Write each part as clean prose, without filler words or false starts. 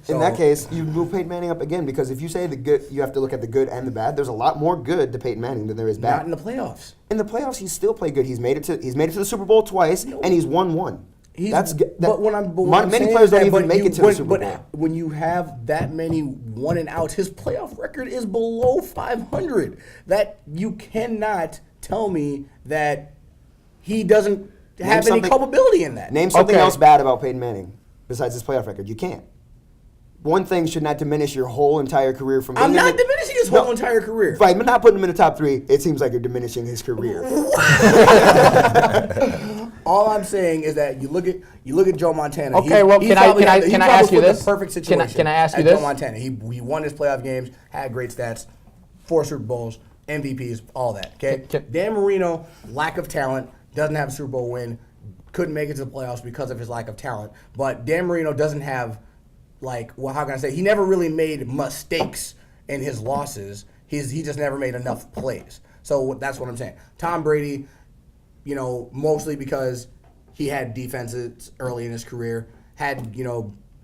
In that case, you move Peyton Manning up again because if you say the good, you have to look at the good and the bad. There's a lot more good to Peyton Manning than there is bad. Not in the playoffs. In the playoffs, he's still played good. He's made it to the Super Bowl twice, and he's won one. Many players don't even make it to the Super Bowl. But when you have that many 1-and-outs, his playoff record is below 500. That you cannot tell me that he doesn't have any culpability in that. Name something else bad about Peyton Manning besides his playoff record. You can't. One thing should not diminish your whole entire career from. I'm not diminishing his whole entire career. Right, but not putting him in the top 3. It seems like you're diminishing his career. All I'm saying is that you look at Joe Montana. Okay, can I ask you this? The perfect situation. Can I ask you this? Joe Montana. He won his playoff games, had great stats, 4 Super Bowls, MVPs, all that. Okay. Dan Marino, lack of talent, doesn't have a Super Bowl win, couldn't make it to the playoffs because of his lack of talent. But Dan Marino doesn't have, how can I say? He never really made mistakes in his losses. He just never made enough plays. So that's what I'm saying. Tom Brady, mostly because he had defenses early in his career, had,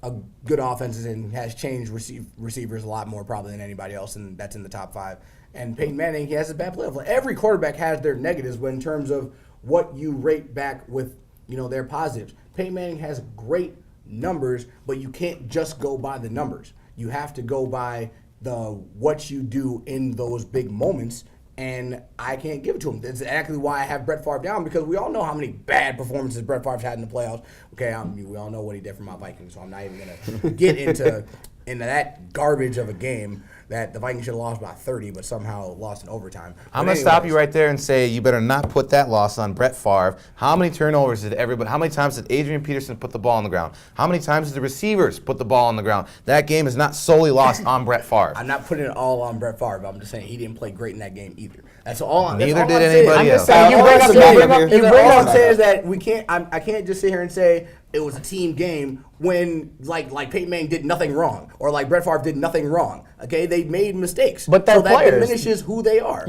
a good offenses and has changed receivers a lot more probably than anybody else, and that's in the top 5. And Peyton Manning, he has a bad playoff. Every quarterback has their negatives, but in terms of what you rate back with, their positives. Peyton Manning has great numbers, but you can't just go by the numbers. You have to go by what you do in those big moments, and I can't give it to him. That's exactly why I have Brett Favre down, because we all know how many bad performances Brett Favre's had in the playoffs. Okay, we all know what he did for my Vikings, so I'm not even going to get into that garbage of a game that the Vikings should have lost by 30, but somehow lost in overtime. I'm going to stop you right there and say you better not put that loss on Brett Favre. How many turnovers how many times did Adrian Peterson put the ball on the ground? How many times did the receivers put the ball on the ground? That game is not solely lost on Brett Favre. I'm not putting it all on Brett Favre, but I'm just saying he didn't play great in that game either. That's all. Neither did anybody else. All I'm saying is that we can't. I can't just sit here and say it was a team game when like Peyton Manning did nothing wrong or like Brett Favre did nothing wrong. Okay, they made mistakes, but so that diminishes who they are.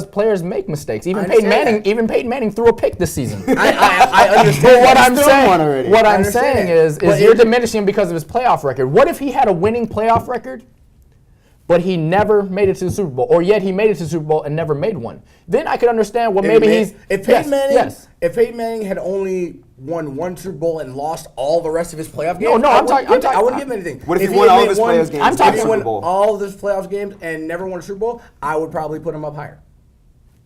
Players make mistakes. Even Peyton Manning threw a pick this season. I understand. What I'm saying is you're diminishing him because of his playoff record. What if he had a winning playoff record, but he never made it to the Super Bowl, or yet he made it to the Super Bowl and never made one? Then I could understand if Peyton Manning had only won 1 Super Bowl and lost all the rest of his playoff games, I wouldn't give him anything. What if he won all of his playoff games? I'm talking Super Bowl. All of his playoff games and never won a Super Bowl, I would probably put him up higher.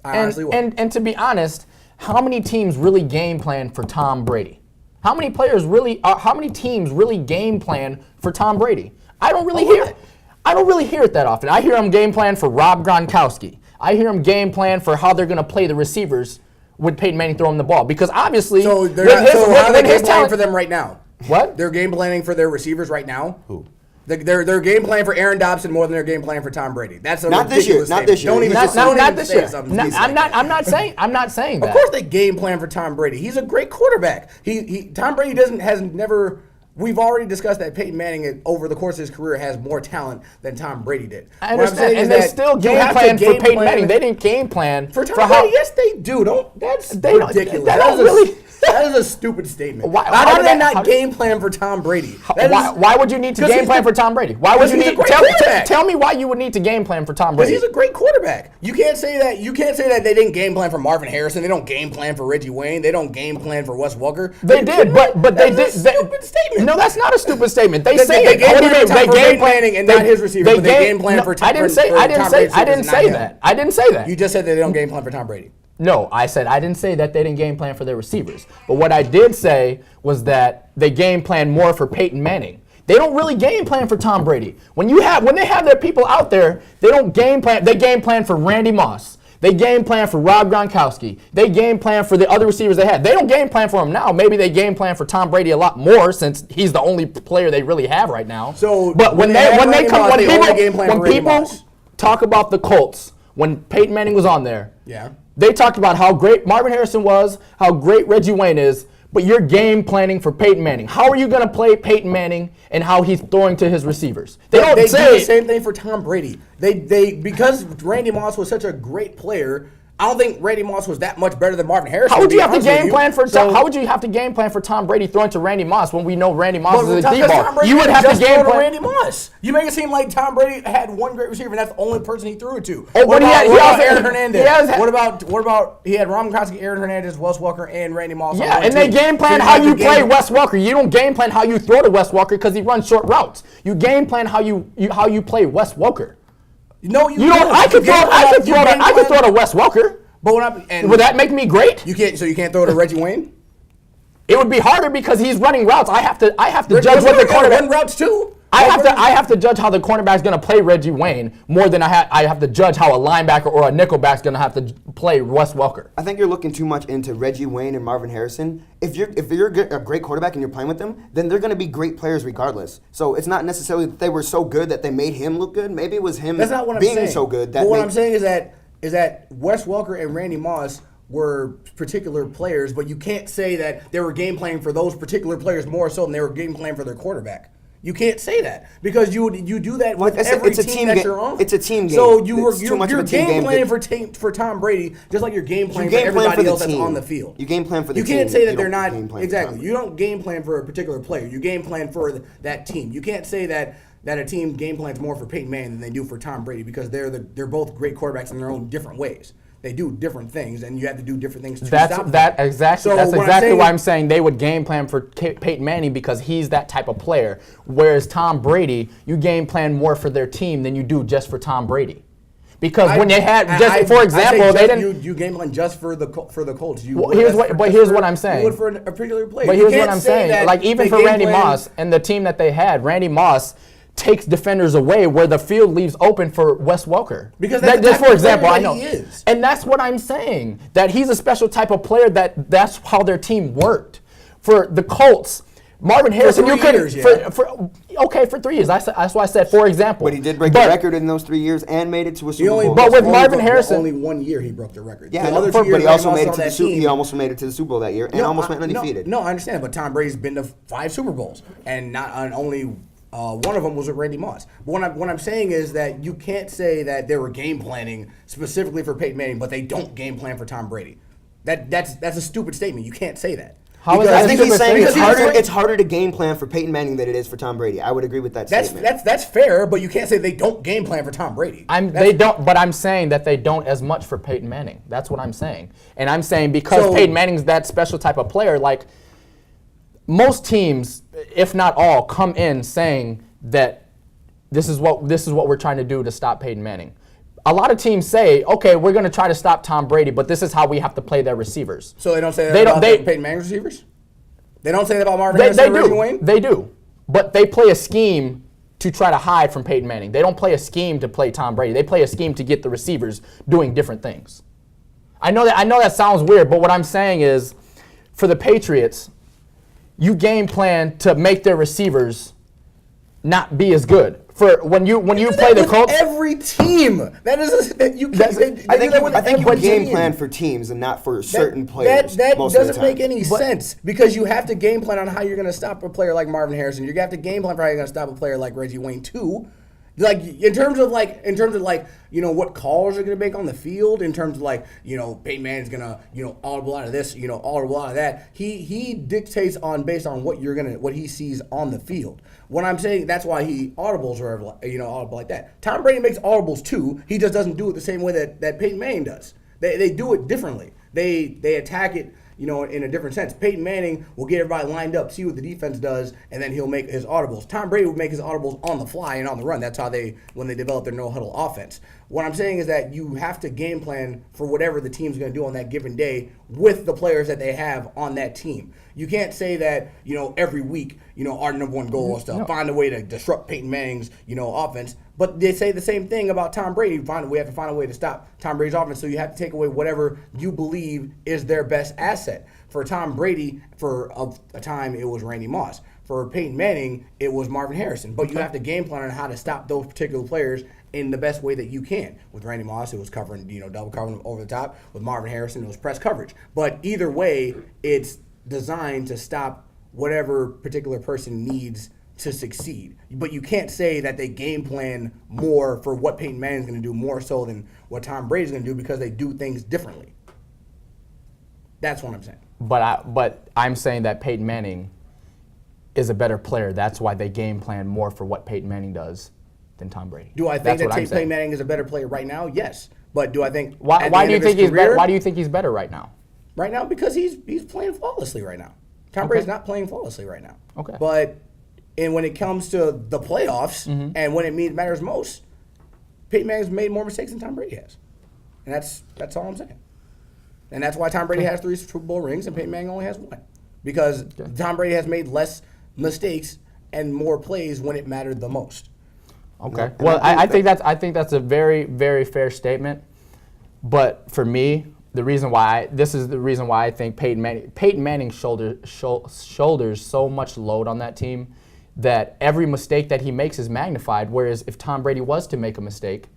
I honestly would. And to be honest, how many teams really game plan for Tom Brady? How many teams really game plan for Tom Brady? I don't really hear it. I don't really hear it that often. I hear him game plan for Rob Gronkowski. I hear him game plan for how they're going to play the receivers with Peyton Manning throwing the ball. Because obviously, how are they game planning for them right now? What? They're game planning for their receivers right now? Who? They're game planning for Aaron Dobson more than they're game planning for Tom Brady. That's a not this year. Statement. Not this year. Not this year. I'm not saying that. Of course, they game plan for Tom Brady. He's a great quarterback. Tom Brady has never. We've already discussed that Peyton Manning, over the course of his career, has more talent than Tom Brady did. I understand, and they still game plan for Peyton Manning. They didn't game plan for Tom Brady. Yes, they do. That's ridiculous. That is a stupid statement. How do they not game plan for Tom Brady? Why would you need to game plan for Tom Brady? Why would you need? Tell me why you would need to game plan for Tom Brady. Because he's a great quarterback. You can't say that. You can't say that they didn't game plan for Marvin Harrison. They don't game plan for Reggie Wayne. They don't game plan for Wes Welker. They did, but they did. Stupid statement. No, that's not a stupid statement. They say they game planning and not his receiver. They game plan for Tom Brady. I didn't say that. I didn't say that. You just said they don't game plan for Tom Brady. No, I didn't say that they didn't game plan for their receivers. But what I did say was that they game plan more for Peyton Manning. They don't really game plan for Tom Brady. When they have their people out there, they don't game plan. They game plan for Randy Moss. They game plan for Rob Gronkowski. They game plan for the other receivers they had. They don't game plan for him now. Maybe they game plan for Tom Brady a lot more since he's the only player they really have right now. So, but when people talk about the Colts, when Peyton Manning was on there, they talked about how great Marvin Harrison was, how great Reggie Wayne is, but you're game planning for Peyton Manning. How are you going to play Peyton Manning and how he's throwing to his receivers? They do the same thing for Tom Brady. Because Randy Moss was such a great player, I don't think Randy Moss was that much better than Marvin Harrison. How would you have to honest with game you. plan for So- How would you have to game plan for Tom Brady throwing to Randy Moss when we know Randy Moss is a Tom deep ball? Brady You would have to just game throw to plan. Randy Moss. You make it seem like Tom Brady had one great receiver, and that's the only person he threw it to. Oh, what but about, he what about also- Aaron Hernandez? he has- What about he had Ron Gronkowski, Aaron Hernandez, Wes Welker, and Randy Moss. on Yeah, one and they team. game plan So how have you to play game- Wes Welker. You don't game plan how you throw to Wes Welker because he runs short routes. You game plan how you play Wes Welker. No, You don't. I could throw to Wes Welker. But when Would that make me great? you can't throw to Reggie Wayne. It would be harder because he's running routes. I have to judge Reggie what the Wayne gotta cornerback. run routes too. I have to judge how the cornerback's going to play Reggie Wayne more than I have to judge how a linebacker or a nickelback's going to have to play Wes Welker. I think you're looking too much into Reggie Wayne and Marvin Harrison. If you're a great quarterback and you're playing with them, then they're going to be great players regardless. So it's not necessarily that they were so good that they made him look good. Maybe it was him That's not what I'm being saying. so good. That But what made- I'm saying is that Wes Welker and Randy Moss were particular players, but you can't say that they were game playing for those particular players more so than they were game playing for their quarterback. You can't say that because you do that with Well, every it's a team team that ga- you're on. it's a team game. So you're It's too much of a team game game planning that- for Tom Brady, just like you're game planning game for plan everybody for the else that's team. on the field. You game plan for the You can't team, say you that they're don't not game plan for exactly. Tom You don't game plan for a particular player. You game plan for that team. You can't say that a team game plans more for Peyton Manning than they do for Tom Brady because they're both great quarterbacks in their own different ways. They do different things, and you have to do different things to stop them. Exactly. So That's what I'm exactly saying why is- I'm saying they would game plan for Peyton Manning because he's that type of player. Whereas Tom Brady, you game plan more for their team than you do just for Tom Brady. Because when they had, for example, they didn't. You game plan just for the Colts. Well, here's what I'm saying. You would for a particular player. But You here's what can't I'm say saying. that Like even they for game Randy plan- Moss and the team that they had, Randy Moss takes defenders away where the field leaves open for Wes Welker. Because that's the just type for of player example, I that know. he is. And that's what I'm saying. That he's a special type of player that's how their team worked. For the Colts, Marvin Harrison, 3 you could years, yeah. for 3 years. That's why I said for example. But he did break the record in those 3 years and made it to a Super Bowl. But with only Marvin Harrison- only 1 year he broke the record. Yeah, The other 2 but years, he also Randy made it Moss to the on that Super. team- He almost made it to the Super Bowl that year and almost went undefeated. No, I understand, but Tom Brady's been to 5 Super Bowls, and not only one of them was with Randy Moss. But what I'm saying is that you can't say that they were game planning specifically for Peyton Manning, but they don't game plan for Tom Brady. That's a stupid statement. You can't say that. How is Because- that I think stupid he's saying statement? it's harder to game plan for Peyton Manning than it is for Tom Brady. I would agree with that statement. That's fair, but you can't say they don't game plan for Tom Brady. They don't, but I'm saying that they don't as much for Peyton Manning. That's what I'm saying. And I'm saying because So- Peyton Manning's that special type of player, like most teams, if not all, come in saying that this is what we're trying to do to stop Peyton Manning. A lot of teams say, okay, we're going to try to stop Tom Brady, but this is how we have to play their receivers. So they don't say that They don't- about they- Peyton Manning's receivers? They don't say that about Marvin They Harrison and Reggie do. Wayne? They do. But they play a scheme to try to hide from Peyton Manning. They don't play a scheme to play Tom Brady. They play a scheme to get the receivers doing different things. I know that sounds weird, but what I'm saying is for the Patriots, you game plan to make their receivers not be as good. For when you play the Colts, Every team. That is that you can't. I think you every game team. plan for teams and not for certain players. That most of the doesn't time. make any sense because you have to game plan on how you're going to stop a player like Marvin Harrison. You have to game plan for how you're going to stop a player like Reggie Wayne too. Like in terms of what calls are going to make on the field, in terms of Peyton Manning's going to audible out of this, audible out of that. He dictates based on what he sees on the field. What I'm saying, that's why he audibles or audible like that. Tom Brady makes audibles too. He just doesn't do it the same way that Peyton Manning does. They do it differently. They attack it in a different sense. Peyton Manning will get everybody lined up, see what the defense does, and then he'll make his audibles. Tom Brady would make his audibles on the fly and on the run. That's how when they develop their no-huddle offense. What I'm saying is that you have to game plan for whatever the team's going to do on that given day with the players that they have on that team. You can't say that, every week, our number one goal is to find a way to disrupt Peyton Manning's, offense. But they say the same thing about Tom Brady. We have to find a way to stop Tom Brady's offense, so you have to take away whatever you believe is their best asset. For Tom Brady, for a time, it was Randy Moss. For Peyton Manning, it was Marvin Harrison. But you have to game plan on how to stop those particular players in the best way that you can. With Randy Moss, it was covering, double covering them over the top. With Marvin Harrison, it was press coverage. But either way, it's designed to stop whatever particular person needs to succeed. But you can't say that they game plan more for what Peyton Manning's going to do more so than what Tom Brady's going to do because they do things differently. That's what I'm saying. But I'm saying that Peyton Manning is a better player. That's why they game plan more for what Peyton Manning does than Tom Brady. Do I think That's that what Peyton Manning is a better player right now? Yes. But do I think why do you think he's better? Why do you think he's better right now? Right now, because he's playing flawlessly right now. Tom Brady's not playing flawlessly right now. Okay. But when it comes to the playoffs and when it matters most, Peyton Manning's made more mistakes than Tom Brady has. And that's all I'm saying. And that's why Tom Brady has 3 Super Bowl rings and Peyton Manning only has 1. Because Tom Brady has made less mistakes and more plays when it mattered the most. Okay. Well, I think that's a very, very fair statement. But for me, this is the reason why I think Peyton Manning shoulders so much load on that team that every mistake that he makes is magnified. Whereas if Tom Brady was to make a mistake,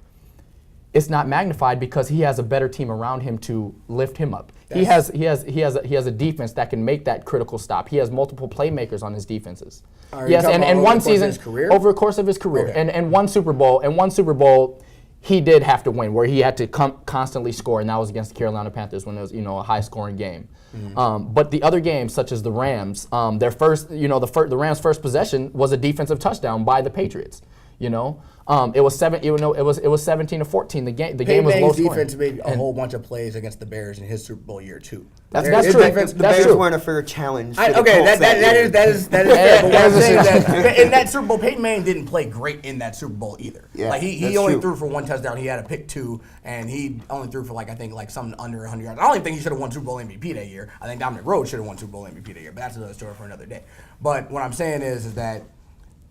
it's not magnified because he has a better team around him to lift him up. He has a defense that can make that critical stop. He has multiple playmakers on his defenses. Yes, and one season over the course of his career, Okay. and one Super Bowl, he did have to win where he had to constantly score, and that was against the Carolina Panthers when it was a high scoring game. But the other games, such as the Rams, the Rams' first possession was a defensive touchdown by the Patriots. It was 17-14. The game was low scoring. Defense made a whole bunch of plays against the Bears in his Super Bowl year too. That's His true. defense- The Bears weren't a fair challenge. To the Colts that year. is fair. But what I'm saying is that in that Super Bowl, Peyton Manning didn't play great in that Super Bowl either. Yeah, like he that's only true. threw for 1 touchdown. He had a pick 2, and he only threw for something under 100 yards. I don't even think he should have won Super Bowl MVP that year. I think Dominic Rhodes should have won Super Bowl MVP that year. But that's another story for another day. But what I'm saying is that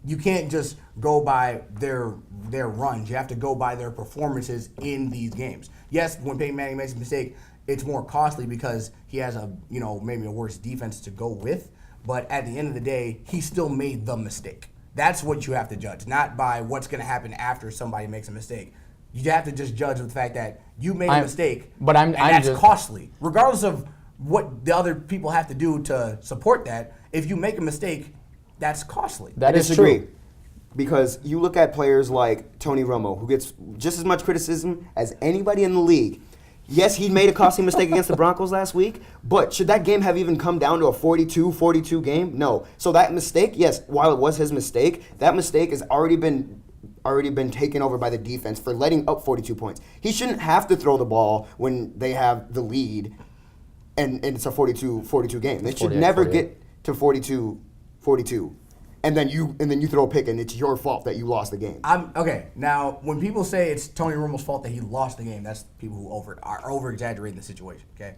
you can't just go by their runs. You have to go by their performances in these games. Yes, when Peyton Manning makes a mistake, it's more costly because he has maybe a worse defense to go with. But at the end of the day, he still made the mistake. That's what you have to judge, not by what's going to happen after somebody makes a mistake. You have to just judge the fact that you made a mistake, and that's costly. Regardless of what the other people have to do to support that, if you make a mistake, that's costly. That is true. Because you look at players like Tony Romo, who gets just as much criticism as anybody in the league. Yes, he made a costly mistake against the Broncos last week, but should that game have even come down to a 42-42 game? No. So that mistake, yes, while it was his mistake, that mistake has already been taken over by the defense for letting up 42 points. He shouldn't have to throw the ball when they have the lead and it's a 42 game. They should never get to 42, and then you throw a pick and it's your fault that you lost the game. Okay. Now, when people say it's Tony Romo's fault that he lost the game, that's people who are over exaggerating the situation. Okay,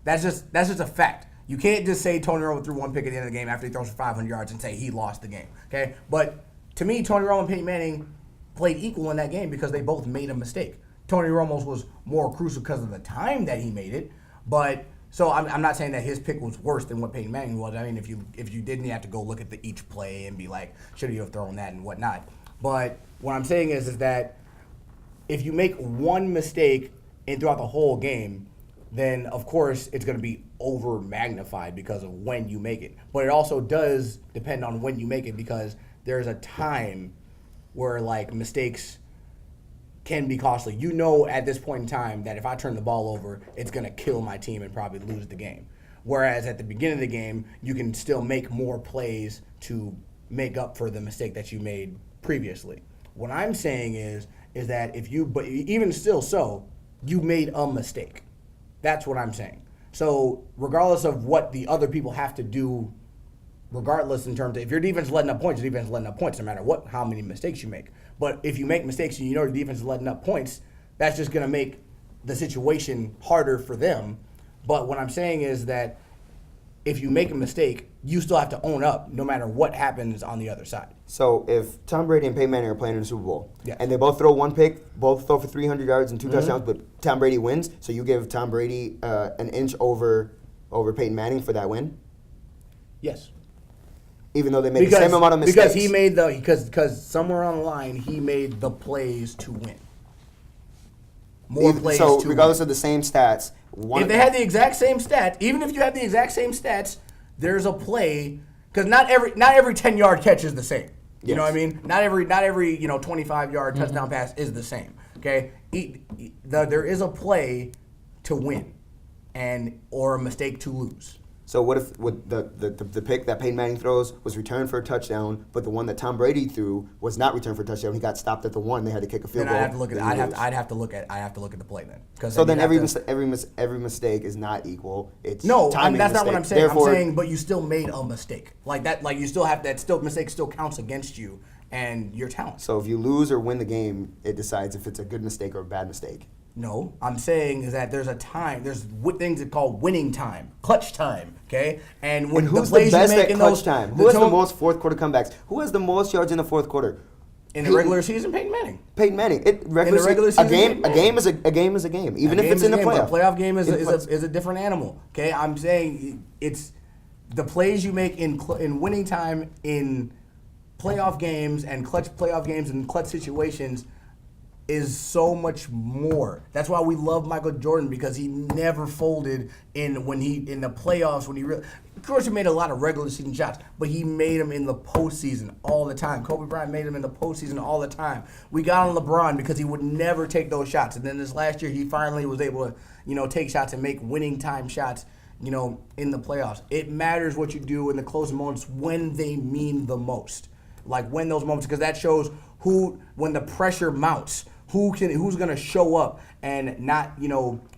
that's just a fact. You can't just say Tony Romo threw 1 pick at the end of the game after he throws for 500 yards and say he lost the game. Okay, but to me, Tony Romo and Peyton Manning played equal in that game because they both made a mistake. Tony Romo's was more crucial because of the time that he made it, but. So I'm not saying that his pick was worse than what Peyton Manning was. I mean, if you didn't, you have to go look at each play and be like, should he have thrown that and whatnot. But what I'm saying is that if you make one mistake throughout the whole game, then of course it's going to be over magnified because of when you make it. But it also does depend on when you make it because there's a time where mistakes can be costly. At this point in time that if I turn the ball over, it's going to kill my team and probably lose the game. Whereas at the beginning of the game, you can still make more plays to make up for the mistake that you made previously. What I'm saying is that but even still so, you made a mistake. That's what I'm saying. So regardless of what the other people have to do, regardless in terms of if your defense is letting up points, your defense is letting up points no matter how many mistakes you make. But if you make mistakes and your defense is letting up points, that's just going to make the situation harder for them. But what I'm saying is that if you make a mistake, you still have to own up no matter what happens on the other side. So if Tom Brady and Peyton Manning are playing in the Super Bowl, Yes. and they both throw 1 pick, both throw for 300 yards and 2 touchdowns, but Tom Brady wins, so you give Tom Brady an inch over Peyton Manning for that win? Yes. Even though they made the same amount of mistakes. Because he made because somewhere on the line he made the plays to win. More plays so to regardless win. of the same stats, If they had the exact same stats, even if you have the exact same stats, there's a play Because not every 10-yard catch is the same. You know Yes. what I mean? Not every 25-yard touchdown pass is the same. Okay, there is a play to win, or a mistake to lose. So what if the pick that Peyton Manning throws was returned for a touchdown, but the one that Tom Brady threw was not returned for a touchdown? He got stopped at the one. They had to kick a field Then goal. I'd have to look at. then I'd you have lose. to, I'd have to look at. I have to look at the play then. Because So then every mistake is not equal. It's No, timing that's not what mistake. I'm saying. Therefore, I'm saying, but you still made a mistake. Like that. Like you still have that. Still mistake still counts against you and your talent. so if you lose or win the game, it decides if it's a good mistake or a bad mistake. No, I'm saying is that there's a time. There's things that call winning time, clutch time. Okay, and when And who's the plays the best you make at in clutch those time? Who has the most fourth quarter comebacks? Who has the most yards in the fourth quarter? in the regular season? Peyton Manning. Peyton Manning. regular season, a Peyton game is a game is a game, even if it's in the playoff. playoff. A playoff game is In playoffs. a different animal. Okay, I'm saying it's the plays you make in winning time in playoff games and clutch playoff games and clutch situations is so much more. That's why we love Michael Jordan, because he never folded in the playoffs when he really. Of course, he made a lot of regular season shots, but he made them in the postseason all the time. Kobe Bryant made them in the postseason all the time. We got on LeBron because he would never take those shots, and then this last year he finally was able to, take shots and make winning time shots, in the playoffs. It matters what you do in the closing moments when they mean the most. Like when those moments, because that shows when the pressure mounts, who's going to show up and not,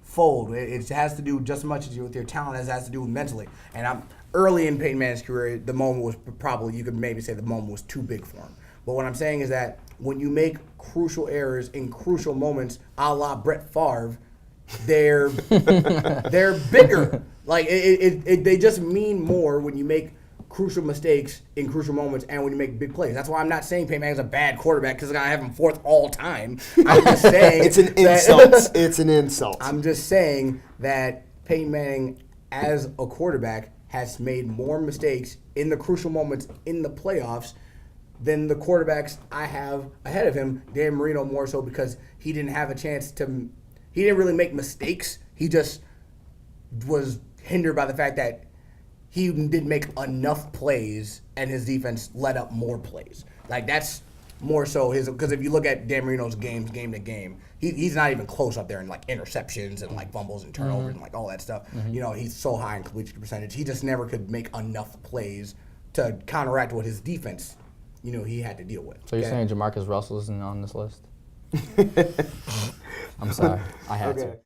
fold. It has to do just as much with your talent as it has to do with mentally. And I'm early in Peyton Manning's career, the moment was probably, you could maybe say the moment was too big for him. But what I'm saying is that when you make crucial errors in crucial moments, a la Brett Favre, they're bigger. Like they just mean more when you make crucial mistakes in crucial moments and when you make big plays. That's why I'm not saying Peyton Manning's a bad quarterback because I have him fourth all time. I'm just saying It's an insult. It's an insult. I'm just saying that Peyton Manning, as a quarterback, has made more mistakes in the crucial moments in the playoffs than the quarterbacks I have ahead of him. Dan Marino more so because he didn't have a chance to. He didn't really make mistakes. He just was hindered by the fact that he didn't make enough plays and his defense let up more plays. Like that's more so his, because if you look at Dan Marino's games, game to game, he's not even close up there in like interceptions and like fumbles and turnovers and like all that stuff. He's so high in completion percentage. He just never could make enough plays to counteract what his defense, he had to deal with. So you're saying Jamarcus Russell isn't on this list? I'm sorry. I had to.